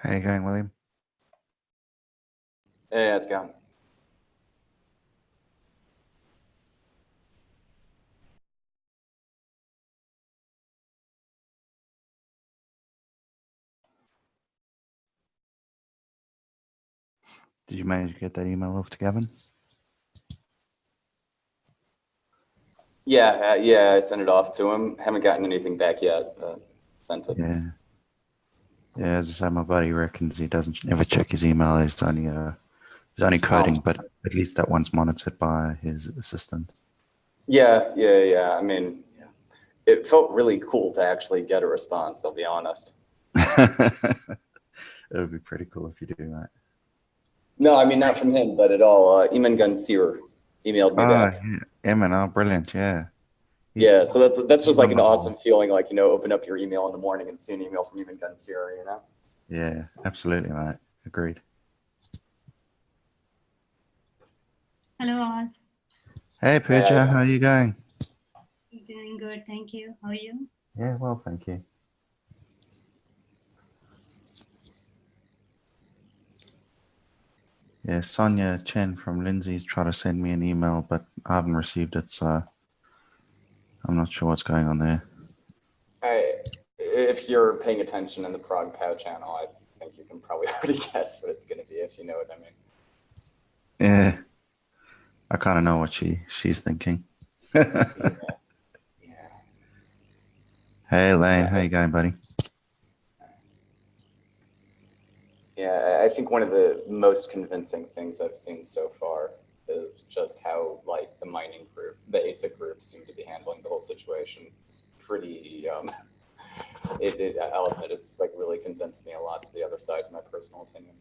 How you going, William? Hey, how's it going? Did you manage to get that email off to Gavin? Yeah, I sent it off to him. Haven't gotten anything back yet, but sent it. Yeah. Yeah, as I say, my buddy reckons he doesn't ever check his email. He's only coding, but at least that one's monitored by his assistant. Yeah. I mean, it felt really cool to actually get a response, I'll be honest. It would be pretty cool if you do that. No, I mean, not from him, but at all. Eamon Gunsir emailed me back. Yeah. Eamon, oh, brilliant, yeah. Yeah, so that's just like an awesome feeling, like, open up your email in the morning and see an email from Eamon Gunsir, Yeah, absolutely, mate. Agreed. Hello all. Hey, Pooja, how are you going? Doing good, thank you. How are you? Yeah, well, thank you. Yeah, Sonia Chen from Lindsay's tried to send me an email, but I haven't received it, so I'm not sure what's going on there. If you're paying attention in the Prague POW channel, I think you can probably already guess what it's going to be, if you know what I mean. Yeah, I kind of know what she's thinking. Yeah. Hey, Lane, how you going, buddy? Yeah, I think one of the most convincing things I've seen so far is just how, like, the mining group, the ASIC group, seem to be handling the whole situation. It's pretty, I'll admit, it's like really convinced me a lot to the other side, in my personal opinion.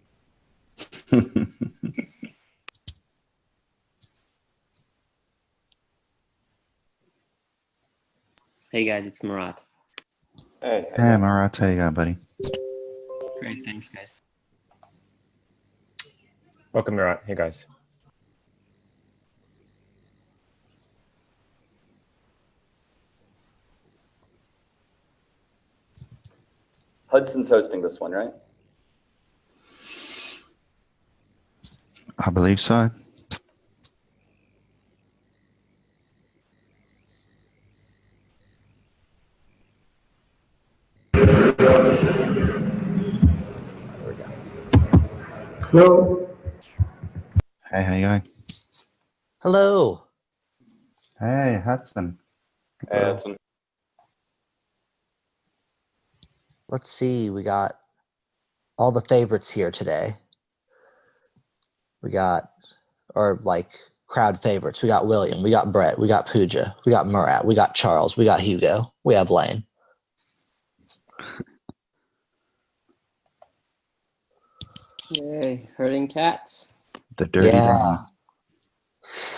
Hey guys, it's Murat. Hey, Murat, how you going, buddy? Great, thanks guys. Welcome, Murat. Hey guys. Hudson's hosting this one, right? I believe so. Hello. Hey, how you going? Hello. Hey, Hudson. Hey, Hudson. Let's see. We got all the favorites here today. We got, or like crowd favorites. We got William. We got Brett. We got Pooja. We got Murat. We got Charles. We got Hugo. We have Lane. Yay, herding cats. The dirty dozen.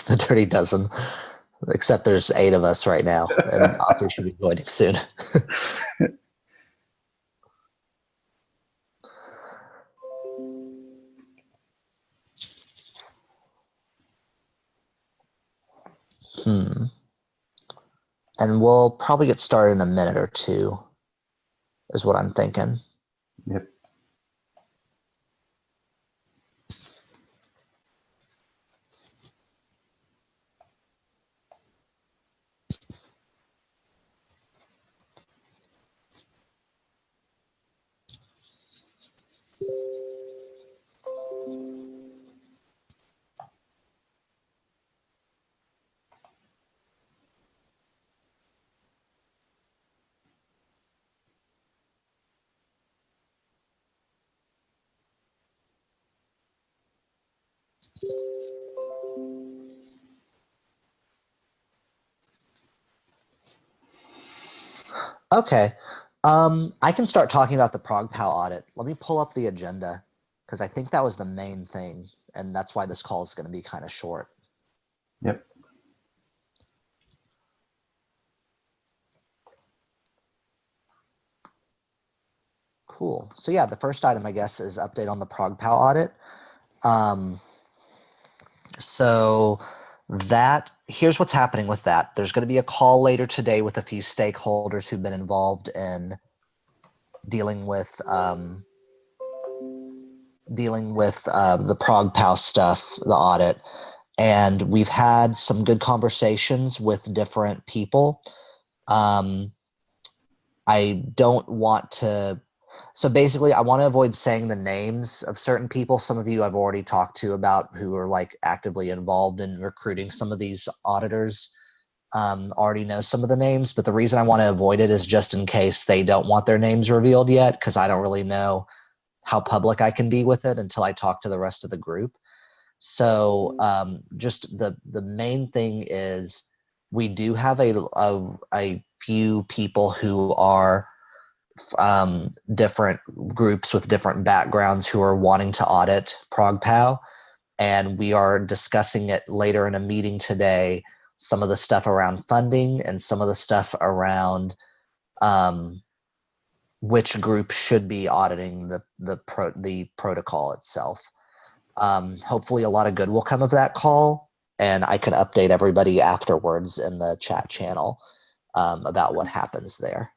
The dirty dozen. Except there's 8 of us right now, and Audrey should be joining soon. And we'll probably get started in a minute or two, is what I'm thinking. Yep. Okay. I can start talking about the Prague POW audit. Let me pull up the agenda because I think that was the main thing, and that's why this call is going to be kind of short. Yep. Cool. So yeah, the first item, I guess, is update on the Prague POW audit. So that here's what's happening with that. There's going to be a call later today with a few stakeholders who've been involved in dealing with dealing with the ProgPow stuff, the audit, and we've had some good conversations with different people. I don't want to. So basically, I want to avoid saying the names of certain people. Some of you I've already talked to about who are like actively involved in recruiting some of these auditors. Already know some of the names, but the reason I want to avoid it is just in case they don't want their names revealed yet, because I don't really know how public I can be with it until I talk to the rest of the group. So just the main thing is we do have a few people who are different groups with different backgrounds who are wanting to audit ProgPow, and we are discussing it later in a meeting today, some of the stuff around funding and some of the stuff around which group should be auditing the protocol itself. Hopefully a lot of good will come of that call, and I can update everybody afterwards in the chat channel about what happens there.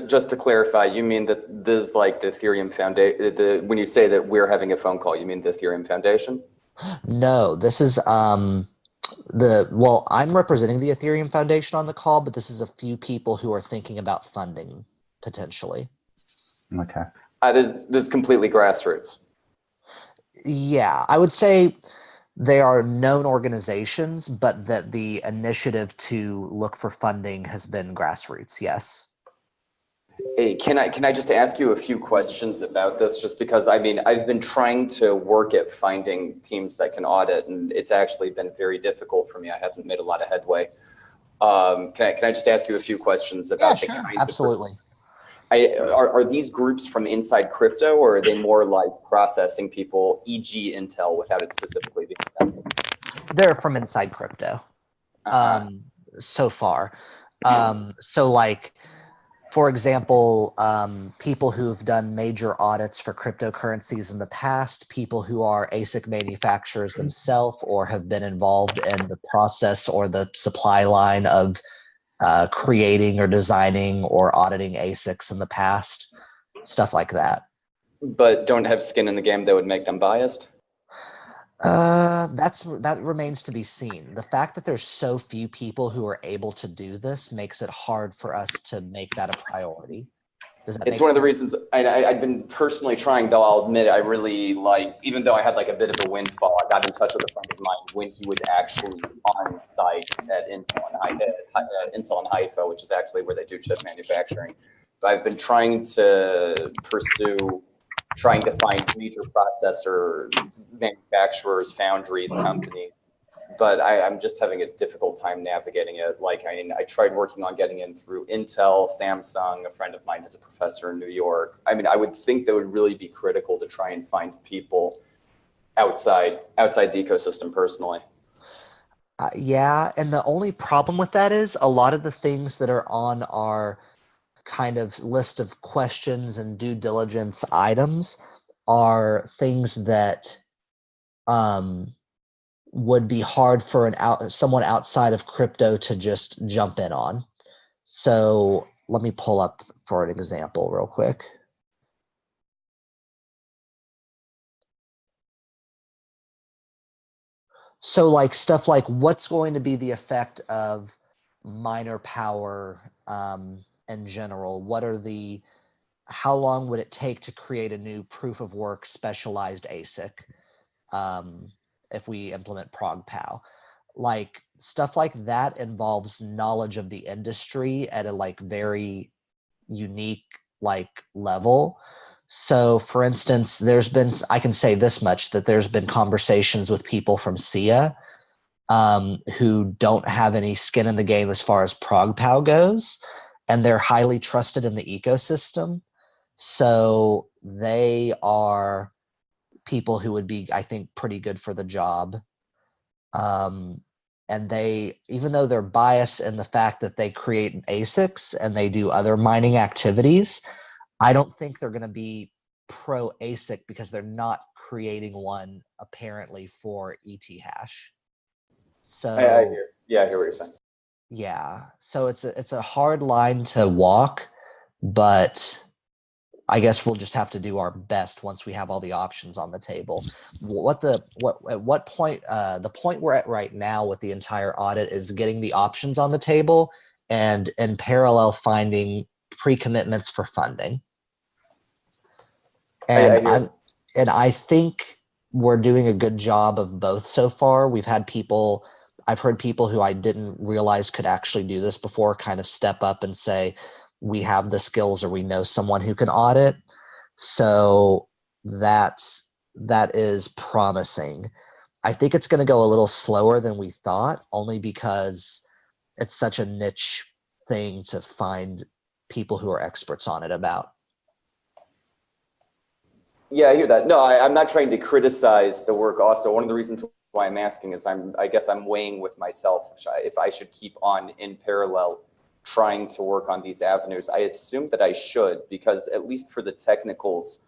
Just to clarify, you mean that this is like the Ethereum Foundation? When you say that we're having a phone call, you mean the Ethereum Foundation? No, this is I'm representing the Ethereum Foundation on the call, but this is a few people who are thinking about funding potentially. Okay. This is completely grassroots. Yeah, I would say they are known organizations, but that the initiative to look for funding has been grassroots, yes. Hey, can I just ask you a few questions about this? Just because, I mean, I've been trying to work at finding teams that can audit, and it's actually been very difficult for me. I haven't made a lot of headway. Can I just ask you a few questions about the kinds absolutely. Are these groups from inside crypto, or are they more like processing people, e.g. Intel, without it specifically being that? They're from inside crypto. So far. So like, for example, people who've done major audits for cryptocurrencies in the past, people who are ASIC manufacturers themselves or have been involved in the process or the supply line of creating or designing or auditing ASICs in the past, stuff like that. But don't have skin in the game that would make them biased? That remains to be seen. The fact that there's so few people who are able to do this makes it hard for us to make that a priority. It's one of the reasons I've been personally trying, though I'll admit I really like, even though I had like a bit of a windfall, I got in touch with a friend of mine when he was actually on site at Intel in Haifa, which is actually where they do chip manufacturing. But I've been trying to find major processor manufacturers, foundries, companies, but I'm just having a difficult time navigating it. Like, I tried working on getting in through Intel, Samsung. A friend of mine is a professor in New York. I mean, I would think that would really be critical to try and find people outside the ecosystem personally. Yeah, and the only problem with that is a lot of the things that are on our kind of list of questions and due diligence items are things that would be hard for someone outside of crypto to just jump in on. So let me pull up for an example real quick. So like stuff like what's going to be the effect of miner power in general? How long would it take to create a new proof of work specialized ASIC if we implement ProgPow? Like stuff like that involves knowledge of the industry at a like very unique like level. So for instance, I can say this much, that there's been conversations with people from SIA who don't have any skin in the game as far as ProgPow goes, and they're highly trusted in the ecosystem. So they are people who would be, I think, pretty good for the job. And they, even though they're biased in the fact that they create ASICs and they do other mining activities, I don't think they're going to be pro ASIC because they're not creating one apparently for ET hash. So I hear what you're saying. Yeah, so it's a hard line to walk, but I guess we'll just have to do our best once we have all the options on the table. At what point, the point we're at right now with the entire audit is getting the options on the table and in parallel finding pre-commitments for funding. And I think we're doing a good job of both so far. I've heard people who I didn't realize could actually do this before kind of step up and say, we have the skills or we know someone who can audit. So that is promising. I think it's going to go a little slower than we thought, only because it's such a niche thing to find people who are experts on it about. Yeah, I hear that. No, I'm not trying to criticize the work also. One of the reasons why I'm asking is I guess I'm weighing with myself if I should keep on in parallel trying to work on these avenues. I assume that I should, because at least for the technicals,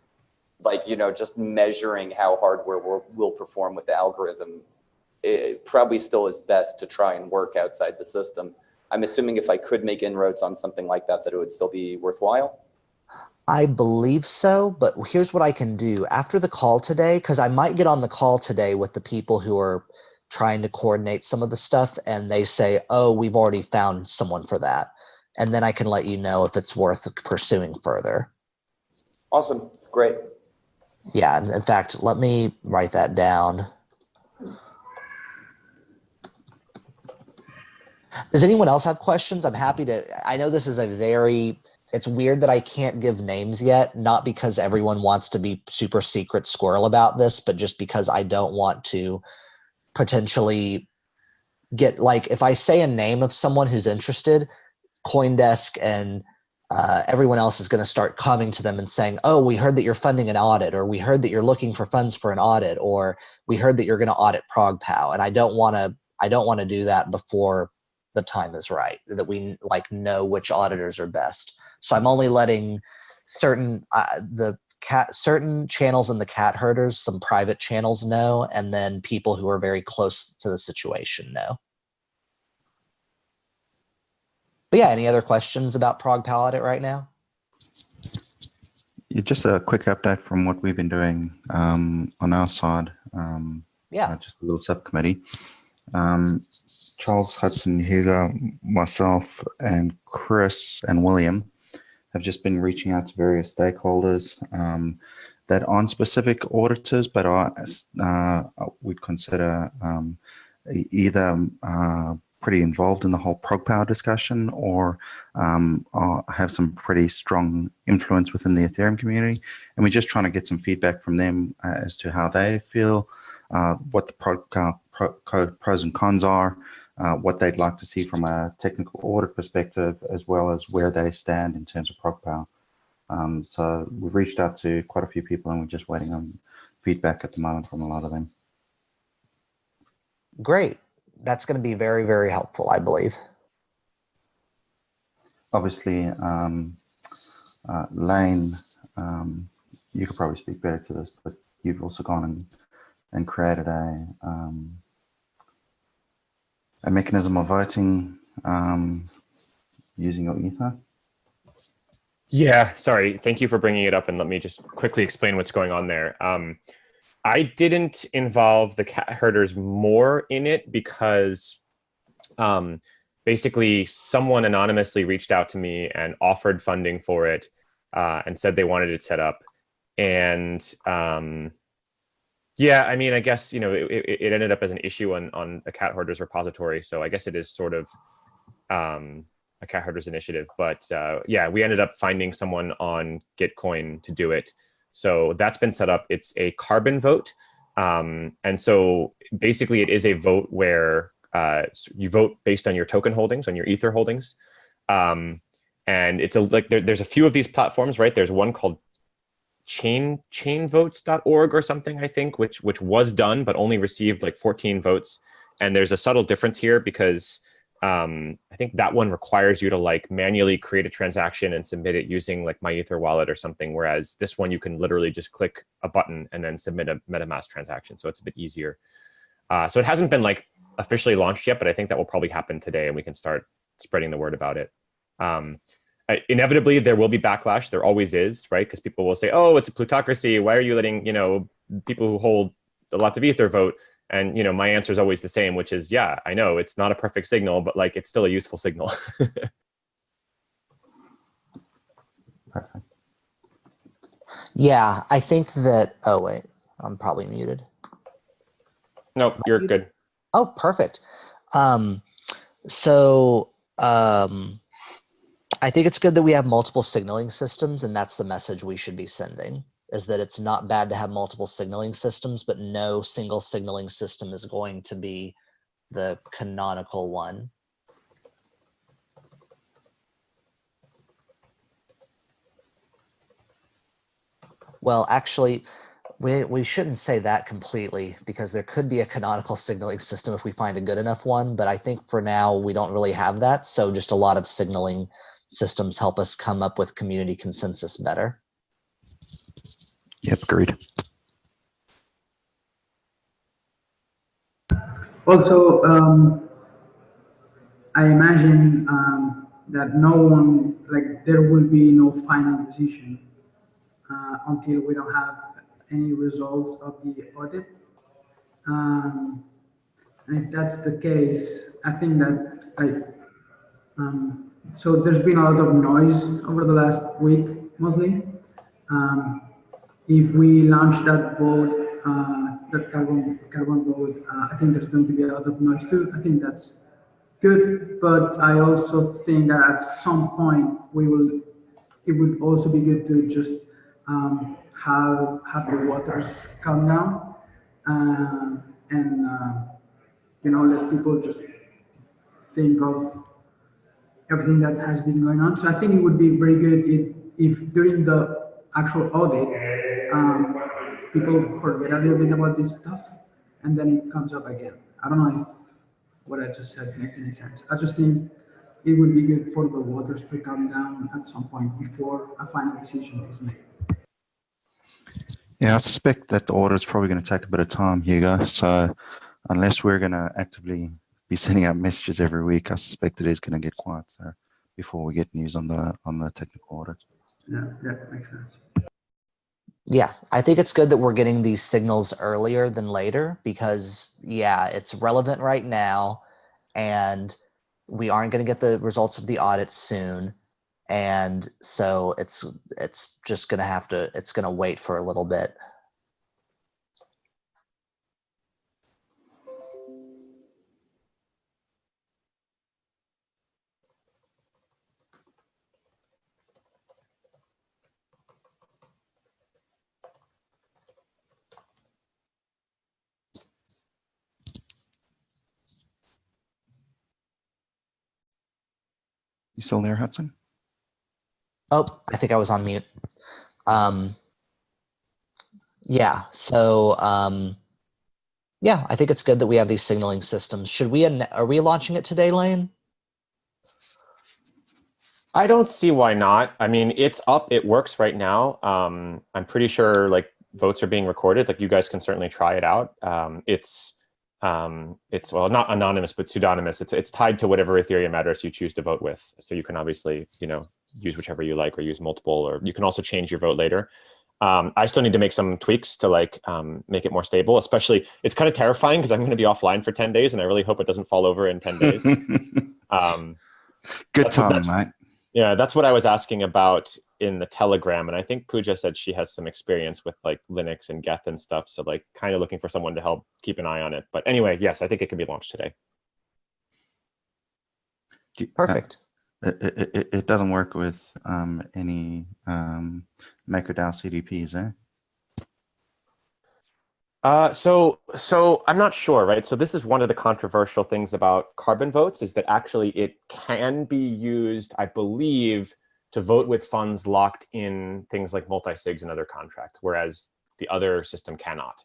like, you know, just measuring how hardware will perform with the algorithm, it probably still is best to try and work outside the system. I'm assuming if I could make inroads on something like that, that it would still be worthwhile. I believe so, but here's what I can do after the call today, because I might get on the call today with the people who are trying to coordinate some of the stuff, and they say, oh, we've already found someone for that. And then I can let you know if it's worth pursuing further. Awesome. Great. Yeah, in fact, let me write that down. Does anyone else have questions? I'm happy to. I know this is it's weird that I can't give names yet, not because everyone wants to be super secret squirrel about this, but just because I don't want to potentially get, like, if I say a name of someone who's interested, CoinDesk and everyone else is going to start coming to them and saying, oh, we heard that you're funding an audit, or we heard that you're looking for funds for an audit, or we heard that you're going to audit ProgPow. And I don't want to do that before the time is right, that we like know which auditors are best. So I'm only letting certain certain channels in the cat herders, some private channels know, and then people who are very close to the situation know. But yeah, any other questions about ProgPow audit right now? Yeah, just a quick update from what we've been doing on our side. Just a little subcommittee. Charles, Hudson, Hugo, myself, and Chris and William have just been reaching out to various stakeholders that aren't specific auditors, but we'd consider either pretty involved in the whole ProgPower discussion, or have some pretty strong influence within the Ethereum community. And we're just trying to get some feedback from them as to how they feel, what the ProgPower pros and cons are, what they'd like to see from a technical audit perspective, as well as where they stand in terms of ProgPower. So we've reached out to quite a few people, and we're just waiting on feedback at the moment from a lot of them. Great. That's going to be very, very helpful, I believe. Obviously, Lane, you could probably speak better to this, but you've also gone and created a mechanism of voting using your Ether. Yeah, sorry. Thank you for bringing it up, and let me just quickly explain what's going on there. I didn't involve the cat herders more in it because basically someone anonymously reached out to me and offered funding for it and said they wanted it set up. And yeah, I mean, I guess, you know, it ended up as an issue on the cat herders repository. So I guess it is sort of a cat herders initiative. But yeah, we ended up finding someone on Gitcoin to do it. So that's been set up. It's a carbon vote. And so basically it is a vote where you vote based on your token holdings, on your Ether holdings. And it's there's a few of these platforms, right? There's one called chainvotes.org or something, I think, which was done, but only received like 14 votes. And there's a subtle difference here because I think that one requires you to like manually create a transaction and submit it using like my Ether wallet or something. Whereas this one, you can literally just click a button and then submit a MetaMask transaction. So it's a bit easier. So it hasn't been like officially launched yet, but I think that will probably happen today and we can start spreading the word about it. inevitably there will be backlash. There always is, right? Because people will say, "Oh, it's a plutocracy. Why are you letting people who hold lots of ether vote?" And my answer is always the same, which is, yeah, I know it's not a perfect signal, but like it's still a useful signal. Perfect. Yeah, I think that. Oh wait, I'm probably muted. Nope, you're good. Oh, perfect. So I think it's good that we have multiple signaling systems, and that's the message we should be sending, is that it's not bad to have multiple signaling systems, but no single signaling system is going to be the canonical one. Well, actually, we shouldn't say that completely, because there could be a canonical signaling system if we find a good enough one, but I think for now we don't really have that, so just a lot of signaling systems help us come up with community consensus better. Yep, agreed. Also, I imagine that there will be no final decision until we don't have any results of the audit. And if that's the case, I think that so there's been a lot of noise over the last week, mostly. If we launch that vote, that carbon vote, I think there's going to be a lot of noise too. I think that's good, but I also think that at some point it would also be good to just have the waters calm down and let people just think of everything that has been going on. So I think it would be very good if during the actual audit, people forget a little bit about this stuff and then it comes up again. I don't know if what I just said makes any sense. I just think it would be good for the waters to calm down at some point before a final decision is made. Yeah, I suspect that the audit's probably going to take a bit of time, Hugo. So unless we're going to actively be sending out messages every week, I suspect it is going to get quiet. So before we get news on the technical audit. Yeah, makes sense. Yeah, I think it's good that we're getting these signals earlier than later, because yeah, it's relevant right now and we aren't going to get the results of the audit soon. And so it's just going to it's going to wait for a little bit. You still there, Hudson? Oh, I think I was on mute. Yeah, so yeah, I think it's good that we have these signaling systems. Are we launching it today, Lane? I don't see why not. I mean, it's up, it works right now. I'm pretty sure like votes are being recorded. Like you guys can certainly try it out. It's well, not anonymous, but pseudonymous. It's tied to whatever Ethereum address you choose to vote with. So you can obviously, use whichever you like or use multiple, or you can also change your vote later. I still need to make some tweaks to make it more stable, especially it's kind of terrifying because I'm going to be offline for 10 days and I really hope it doesn't fall over in 10 days. Good timing, mate. Yeah, that's what I was asking about in the Telegram. And I think Pooja said she has some experience with like Linux and Geth and stuff. So like kind of looking for someone to help keep an eye on it. But anyway, yes, I think it can be launched today. Perfect. It doesn't work with any MakerDAO CDPs, eh? So I'm not sure, right? So this is one of the controversial things about carbon votes is that actually it can be used, I believe, to vote with funds locked in things like multi-sigs and other contracts, whereas the other system cannot.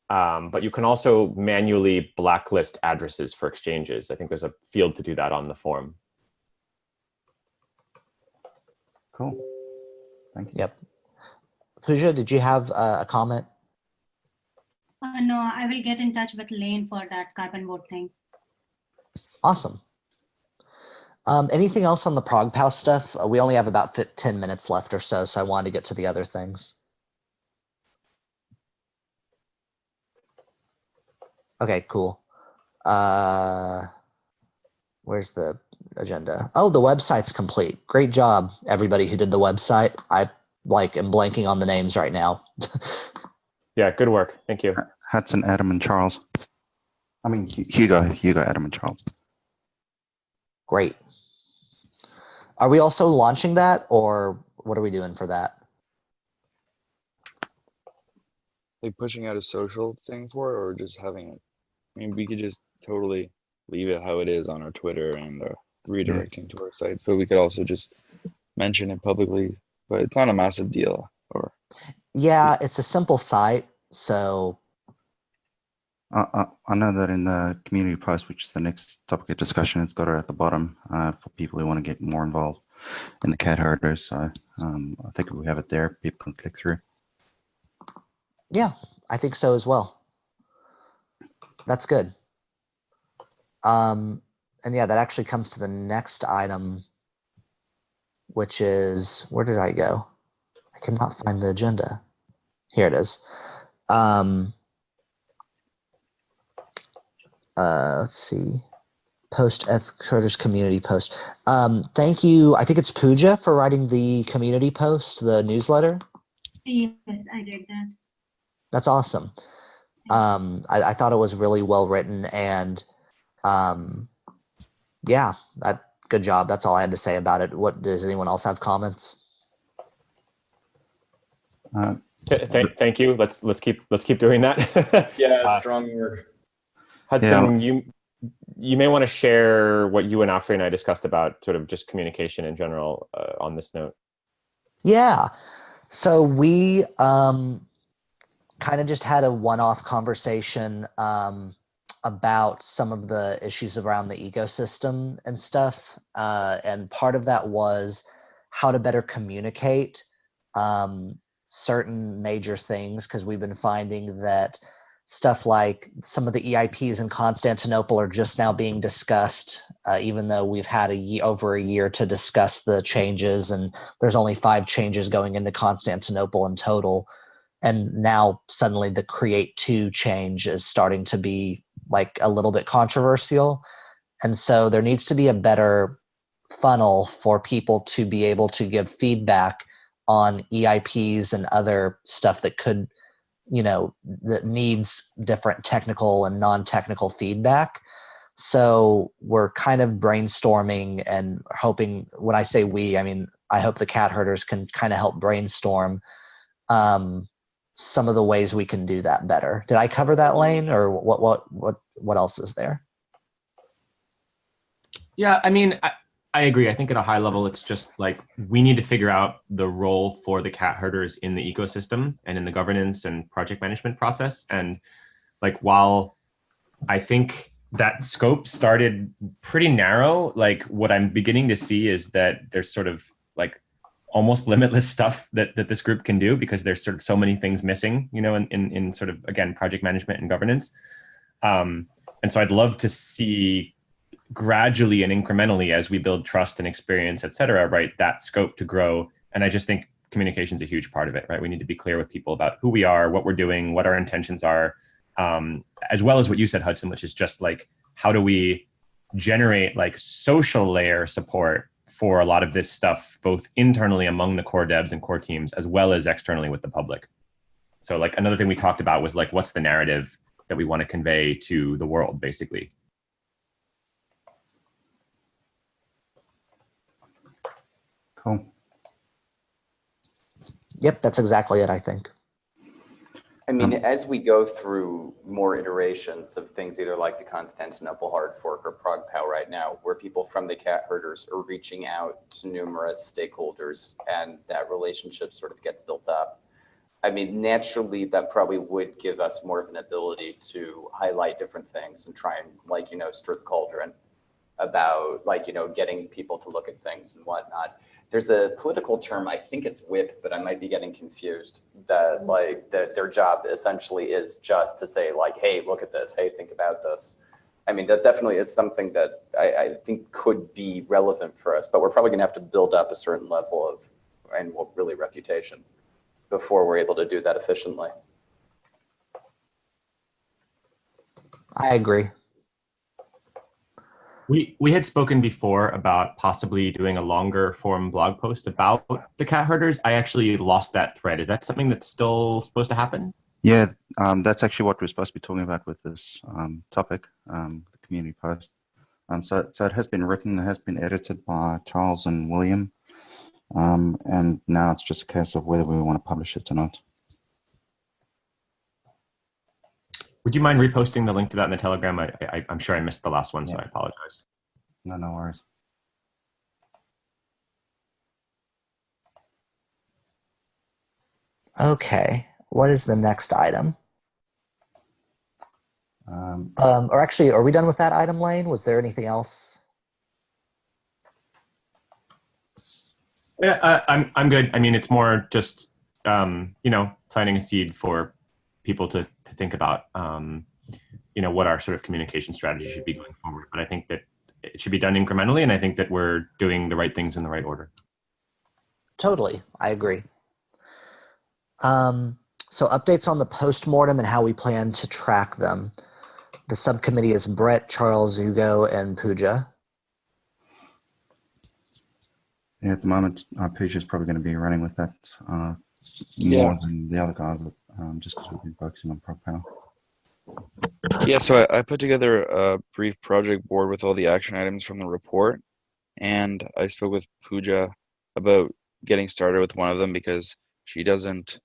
But you can also manually blacklist addresses for exchanges. I think there's a field to do that on the form. Cool. Thank you. Yep. Pooja, did you have a comment? No, I will get in touch with Lane for that carbon vote thing. Awesome. Anything else on the ProgPow stuff? We only have about 10 minutes left or so, so I wanted to get to the other things. Okay, cool. Where's the agenda? Oh, the website's complete. Great job, everybody who did the website. I am blanking on the names right now. Yeah, good work. Thank you. Hudson, Adam, and Charles. I mean, Hugo, Adam, and Charles. Great. Are we also launching that, or what are we doing for that? Like pushing out a social thing for it, or just having it? I mean, we could just totally leave it how it is on our Twitter and redirecting to our sites, but we could also just mention it publicly. But it's not a massive deal, or Yeah, it's a simple site, so I know that in the community post, which is the next topic of discussion, it's got it at the bottom for people who want to get more involved in the cat herders. So I think if we have it there, people can click through. yeah, I think so as well. That's good. And yeah, that actually comes to the next item, which is, where did I go? I cannot find the agenda. Here it is. Let's see. Post Herders community post. Thank you. I think it's Pooja for writing the community post, the newsletter. Yes, I did that. That's awesome. I thought it was really well written, and yeah, good job. That's all I had to say about it. What does anyone else have comments? Thank you. Let's keep doing that. Yeah, strong work. Hudson, you may want to share what you and Alfred and I discussed about sort of just communication in general on this note. Yeah. So we kind of just had a one-off conversation about some of the issues around the ecosystem and stuff. And part of that was how to better communicate certain major things, because we've been finding that stuff like some of the EIPs in Constantinople are just now being discussed, even though we've had over a year to discuss the changes, and there's only 5 changes going into Constantinople in total. And now suddenly the Create 2 change is starting to be like a little bit controversial. And so there needs to be a better funnel for people to be able to give feedback on EIPs and other stuff that could, that needs different technical and non-technical feedback. So we're kind of brainstorming and hoping, when I say we, I mean, I hope the cat herders can kind of help brainstorm some of the ways we can do that better. Did I cover that, Lane, or what else is there? Yeah, I mean, I agree. I think at a high level, it's just like we need to figure out the role for the cat herders in the ecosystem and in the governance and project management process. And like, while I think that scope started pretty narrow, like what I'm beginning to see is that there's sort of like almost limitless stuff that this group can do, because there's sort of so many things missing, in sort of, again, project management and governance. And so I'd love to see gradually and incrementally, as we build trust and experience, et cetera, right, that scope to grow. And I just think communication is a huge part of it, right? We need to be clear with people about who we are, what we're doing, what our intentions are, as well as what you said, Hudson, which is just like, how do we generate like social layer support for a lot of this stuff, both internally among the core devs and core teams, as well as externally with the public. So like another thing we talked about was like, what's the narrative that we want to convey to the world, basically. Cool. Yep, that's exactly it, I think. I mean, as we go through more iterations of things, either like the Constantinople hard fork or ProgPow right now, where people from the cat herders are reaching out to numerous stakeholders and that relationship sort of gets built up. I mean, naturally, that probably would give us more of an ability to highlight different things and try and, like, stir the cauldron about, like, getting people to look at things and whatnot. There's a political term, I think it's whip, but I might be getting confused, that like that their job essentially is just to say like, hey, look at this, hey, think about this. I mean, that definitely is something that I think could be relevant for us, but we're probably going to have to build up a certain level of, and really reputation before we're able to do that efficiently. I agree. We had spoken before about possibly doing a longer form blog post about the cat herders. I actually lost that thread. Is that something that's still supposed to happen? Yeah, that's actually what we're supposed to be talking about with this topic, the community post. So it has been written, it has been edited by Charles and William, and now it's just a case of whether we want to publish it or not. Would you mind reposting the link to that in the Telegram? I'm sure I missed the last one, so I apologize. No worries. Okay, what is the next item? Or actually, are we done with that item, Lane? Was there anything else? Yeah, I'm good. I mean, it's more just planting a seed for people to think about what our sort of communication strategy should be going forward. But I think that it should be done incrementally, and I think that we're doing the right things in the right order. Totally, I agree. So updates on the postmortem and how we plan to track them. The subcommittee is Brett, Charles, Hugo, and Pooja. Yeah, at the moment, Pooja is probably going to be running with that more than the other guys, just because we've been focusing on Prog Panel. Yeah, so I put together a brief project board with all the action items from the report, and I spoke with Pooja about getting started with one of them because she doesn't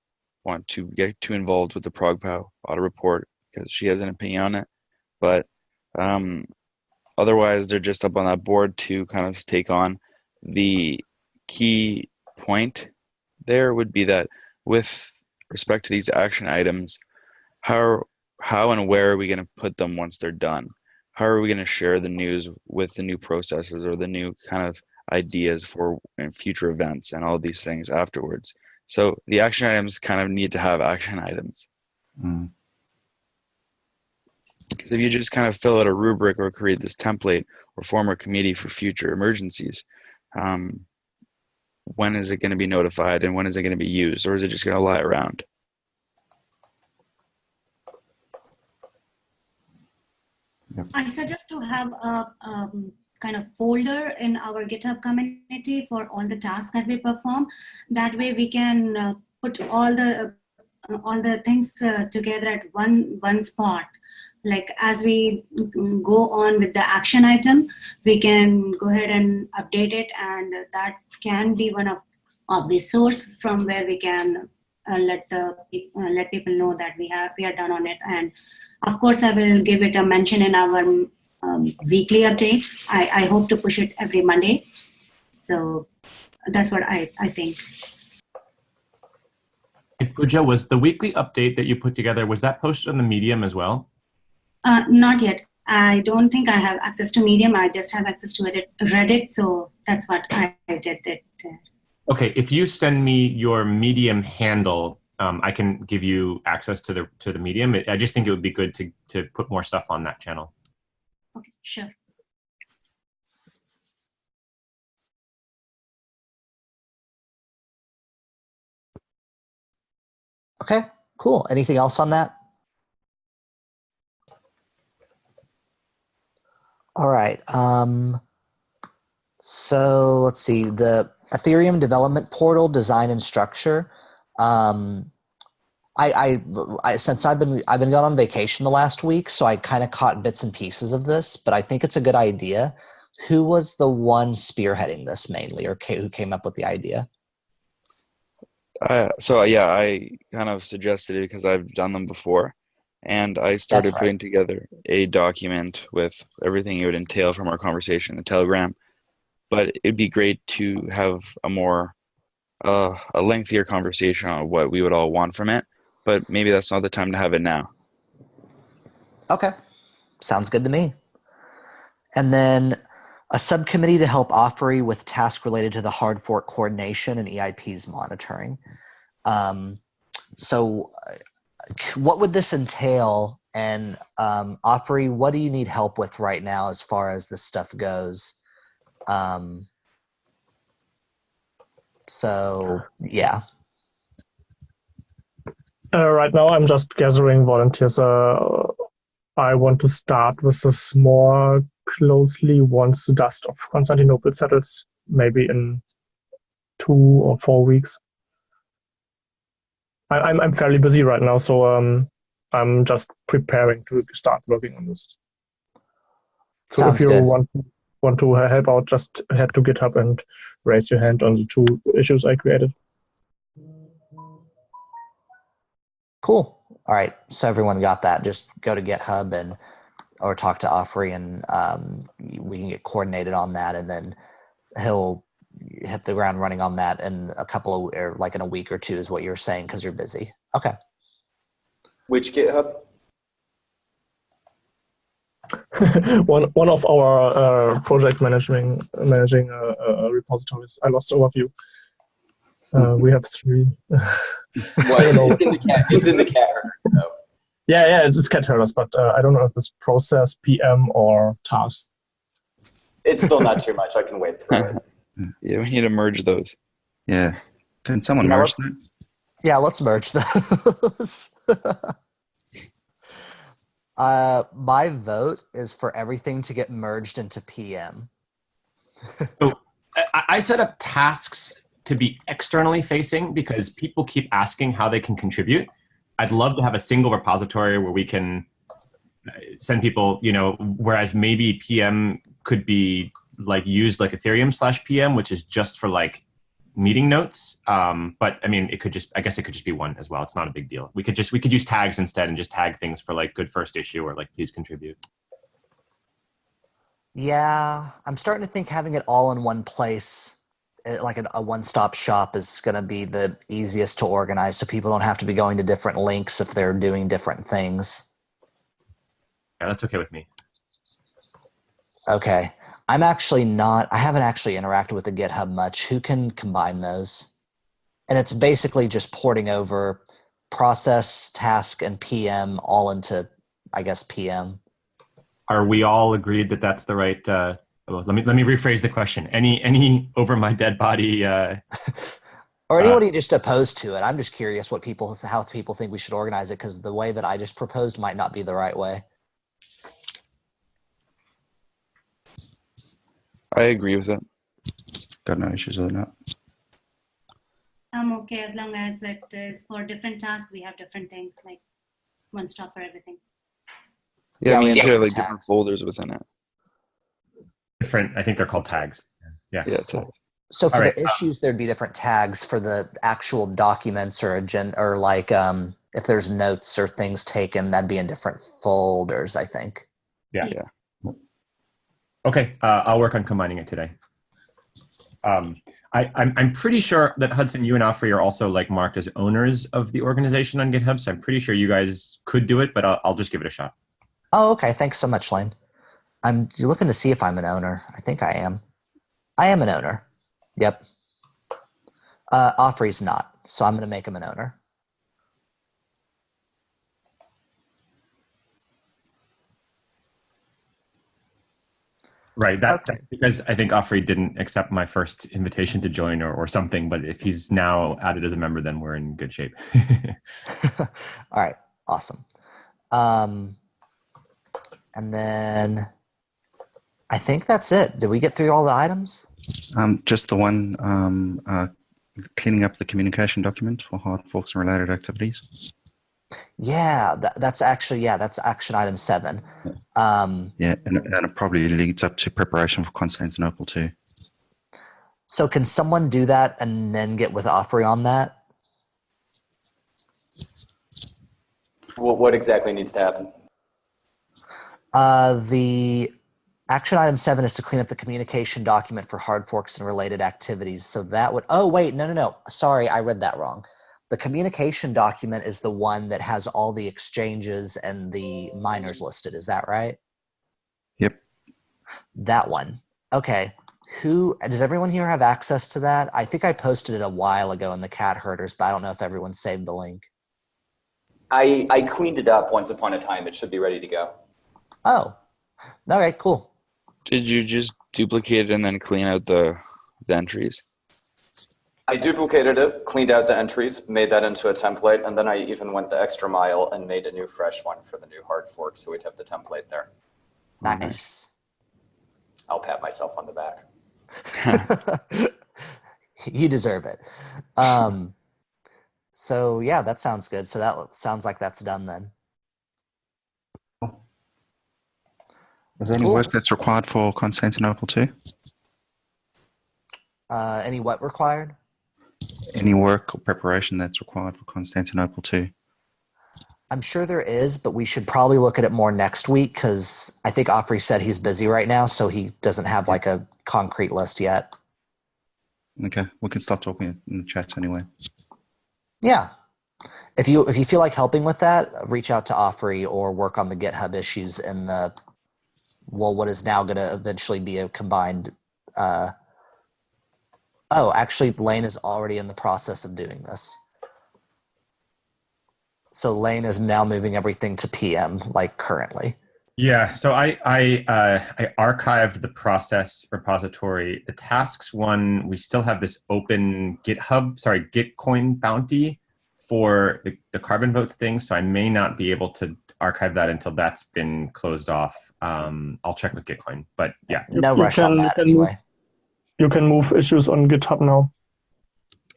want to get too involved with the ProgPow audit report because she has an opinion on it. But otherwise, they're just up on that board to kind of take on. The key point there would be that with respect to these action items, how and where are we going to put them once they're done? How are we going to share the news with the new processes or the new kind of ideas for future events and all these things afterwards? So the action items kind of need to have action items. Because if you just kind of fill out a rubric or create this template or form a committee for future emergencies, when is it going to be notified and when is it going to be used, or is it just going to lie around? I suggest to have a kind of folder in our GitHub community for all the tasks that we perform. That way we can put all the things together at one spot. Like as we go on with the action item, we can go ahead and update it, and that can be one of the source from where we can let people know that we are done on it. And of course, I will give it a mention in our weekly update. I hope to push it every Monday. So that's what I think. Pooja, was the weekly update that you put together, was that posted on the Medium as well? Not yet. I don't think I have access to Medium. I just have access to Reddit. So that's what I did. Okay, if you send me your Medium handle, I can give you access to the Medium. I just think it would be good to put more stuff on that channel. Okay, sure. Okay, cool. Anything else on that? All right. So let's see. The Ethereum development portal design and structure. Since I've been gone on vacation the last week, so I kind of caught bits and pieces of this, but I think it's a good idea. Who was the one spearheading this mainly, or who came up with the idea? I kind of suggested it because I've done them before, and I started putting together a document with everything it would entail from our conversation in the Telegram. But it'd be great to have a lengthier conversation on what we would all want from it. But maybe that's not the time to have it now. Okay, sounds good to me. And then a subcommittee to help Offery with tasks related to the hard fork coordination and EIP's monitoring. So what would this entail, And Ofri, what do you need help with right now as far as this stuff goes? So yeah. Right now, I'm just gathering volunteers. I want to start with this more closely once the dust of Constantinople settles, maybe in 2 or 4 weeks. I'm fairly busy right now, so I'm just preparing to start working on this. So Sounds if you good. want to help out, just head to GitHub and raise your hand on the 2 issues I created. Cool. All right. So everyone got that. Just go to GitHub or talk to Ofri, and we can get coordinated on that, and then he'll hit the ground running on that in in a week or 2 is what you're saying, because you're busy. Okay. Which GitHub? one of our project managing repositories. I lost overview. We have 3. It's in the cat herder, though. Yeah, it's cat herders, but I don't know if it's process, PM, or task. It's still not too much. I can wade through it. Yeah, we need to merge those. Yeah. Can someone merge that? Yeah, let's merge those. My vote is for everything to get merged into PM. So I set up tasks to be externally facing because people keep asking how they can contribute. I'd love to have a single repository where we can send people, whereas maybe PM could be used like Ethereum /PM, which is just for meeting notes. But I mean, I guess it could just be one as well. It's not a big deal. We could use tags instead and just tag things for good first issue or please contribute. Yeah, I'm starting to think having it all in one place, like a one-stop shop, is going to be the easiest to organize, so people don't have to be going to different links if they're doing different things. Yeah, that's okay with me. Okay. I haven't actually interacted with the GitHub much. Who can combine those? And it's basically just porting over process, task, and PM all into, I guess, PM. Are we all agreed that that's the right? Let me rephrase the question. Any over my dead body? Or anybody just opposed to it. I'm just curious how people think we should organize it, because the way that I just proposed might not be the right way. I agree with it. Got no issues with that. I'm okay as long as it is for different tasks. We have different things, like one stop for everything. Yeah, we should have different different tags. folders within it. Different. I think they're called tags. Yeah. Yeah, tags. So for All right. the issues, there'd be different tags for the actual documents or agenda, or if there's notes or things taken, that'd be in different folders, I think. Yeah. Yeah. Okay. I'll work on combining it today. I'm pretty sure that Hudson, you and Ofri are also marked as owners of the organization on GitHub, so I'm pretty sure you guys could do it, but I'll just give it a shot. Oh, okay. Thanks so much, Lane. You're looking to see if I'm an owner. I think I am. I am an owner. Yep. Ofri's not, so I'm going to make him an owner. Right. That's Okay. because I think Ofri didn't accept my first invitation to join or something, but if he's now added as a member, then we're in good shape. All right. Awesome. And then I think that's it. Did we get through all the items? Just the one, cleaning up the communication document for hard forks and related activities. Yeah, that's action item 7. Yeah, and it probably leads up to preparation for Constantinople too. So can someone do that and then get with Ofri on that? What exactly needs to happen? The action item 7 is to clean up the communication document for hard forks and related activities. So that would, oh wait, no. Sorry, I read that wrong. The communication document is the one that has all the exchanges and the miners listed. Is that right? Yep. That one. Okay. Does everyone here have access to that? I think I posted it a while ago in the cat herders, but I don't know if everyone saved the link. I cleaned it up once upon a time. It should be ready to go. Oh, all right, cool. Did you just duplicate it and then clean out the entries? I duplicated it, cleaned out the entries, made that into a template, and then I even went the extra mile and made a new fresh one for the new hard fork, so we'd have the template there. Nice. I'll pat myself on the back. You deserve it. So yeah, that sounds good. So that sounds like that's done then. Is there any work that's required for Constantinople too? Any what required? Any work or preparation that's required for Constantinople too? I'm sure there is, but we should probably look at it more next week because I think Offrey said he's busy right now, so he doesn't have like a concrete list yet. Okay, we can stop talking in the chat anyway. Yeah. If you feel like helping with that, reach out to Offrey or work on the GitHub issues in the what is now going to eventually be a combined. Actually, Lane is already in the process of doing this. So Lane is now moving everything to PM, like currently. Yeah, so I archived the process repository. The tasks one, we still have this open Gitcoin bounty for the carbon votes thing, so I may not be able to archive that until that's been closed off. I'll check with Gitcoin, but yeah. No rush on that anyway. You can move issues on GitHub now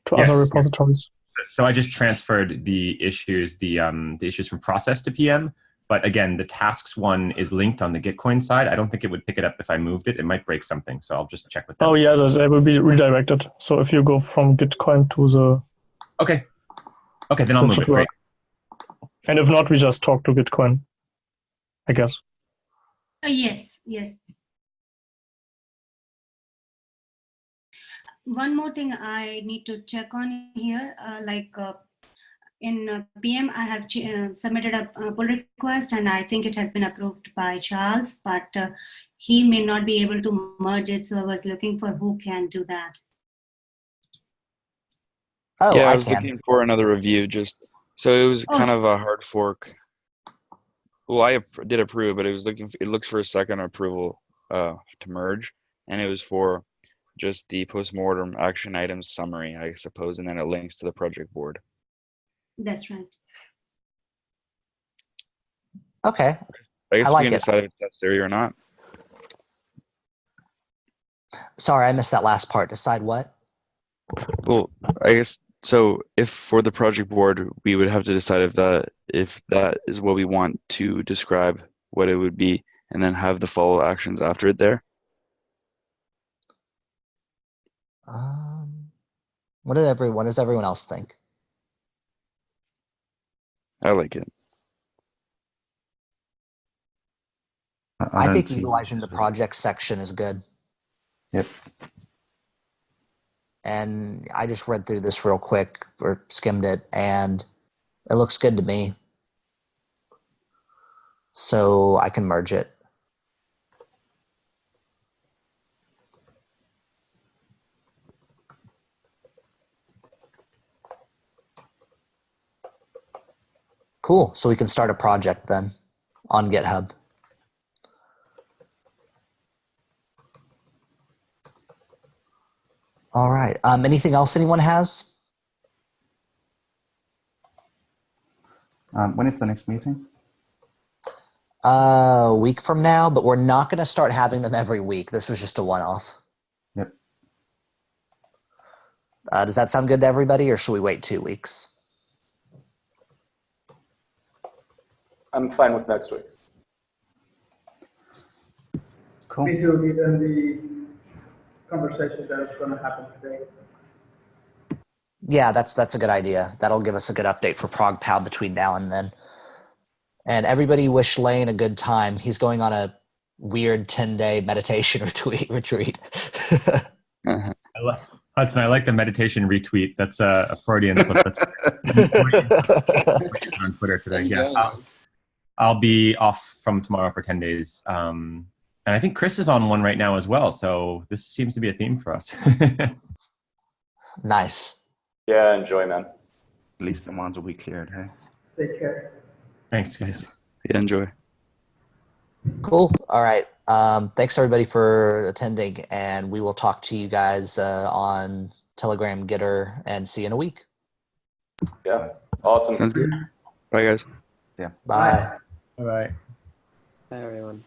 to other repositories. So I just transferred the issues, the issues from process to PM. But again, the tasks one is linked on the Gitcoin side. I don't think it would pick it up if I moved it. It might break something, so I'll just check with them. Oh yeah, they will be redirected. So if you go from Gitcoin to the... Okay, then I'll move it. Great. And if not, we just talk to Gitcoin, I guess. Yes. One more thing I need to check on here, in PM, I have submitted a pull request, and I think it has been approved by Charles, but he may not be able to merge it, so I was looking for who can do that. Oh, yeah, I I was can. looking for another review. So it was kind of a hard fork. Well, I did approve, but it looks for a second approval to merge, and it was for just the postmortem action items summary, I suppose, and then it links to the project board. That's right. Okay. I guess like we can it. decide if that's there or not. Sorry, I missed that last part. Decide what? Well, I guess so. If for the project board, we would have to decide if that is what we want to describe what it would be, and then have the follow actions after it there. What does everyone else think? I like it. I think utilizing the project section is good. Yep. And I just read through this real quick or skimmed it, and it looks good to me. So I can merge it. Cool. So we can start a project then on GitHub. All right. Anything else anyone has? When is the next meeting? A week from now, but we're not going to start having them every week. This was just a one-off. Yep. Does that sound good to everybody, or should we wait 2 weeks? I'm fine with next week. Cool. Me too, given the conversation that is going to happen today. Yeah, that's a good idea. That'll give us a good update for ProgPow between now and then. And everybody wish Lane a good time. He's going on a weird 10-day meditation retreat. Hudson, I like the meditation retweet. That's a Freudian slip. That's on Twitter today. Yeah, I'll be off from tomorrow for 10 days. And I think Chris is on one right now as well. So this seems to be a theme for us. Nice. Yeah, enjoy, man. At least the minds will be cleared, hey? Take care. Thanks, guys. Yeah, enjoy. Cool. All right. Thanks everybody for attending, and we will talk to you guys on Telegram, Gitter, and see you in a week. Yeah. Awesome. Sounds good. Bye, guys. Yeah. Bye. All right. Bye, everyone.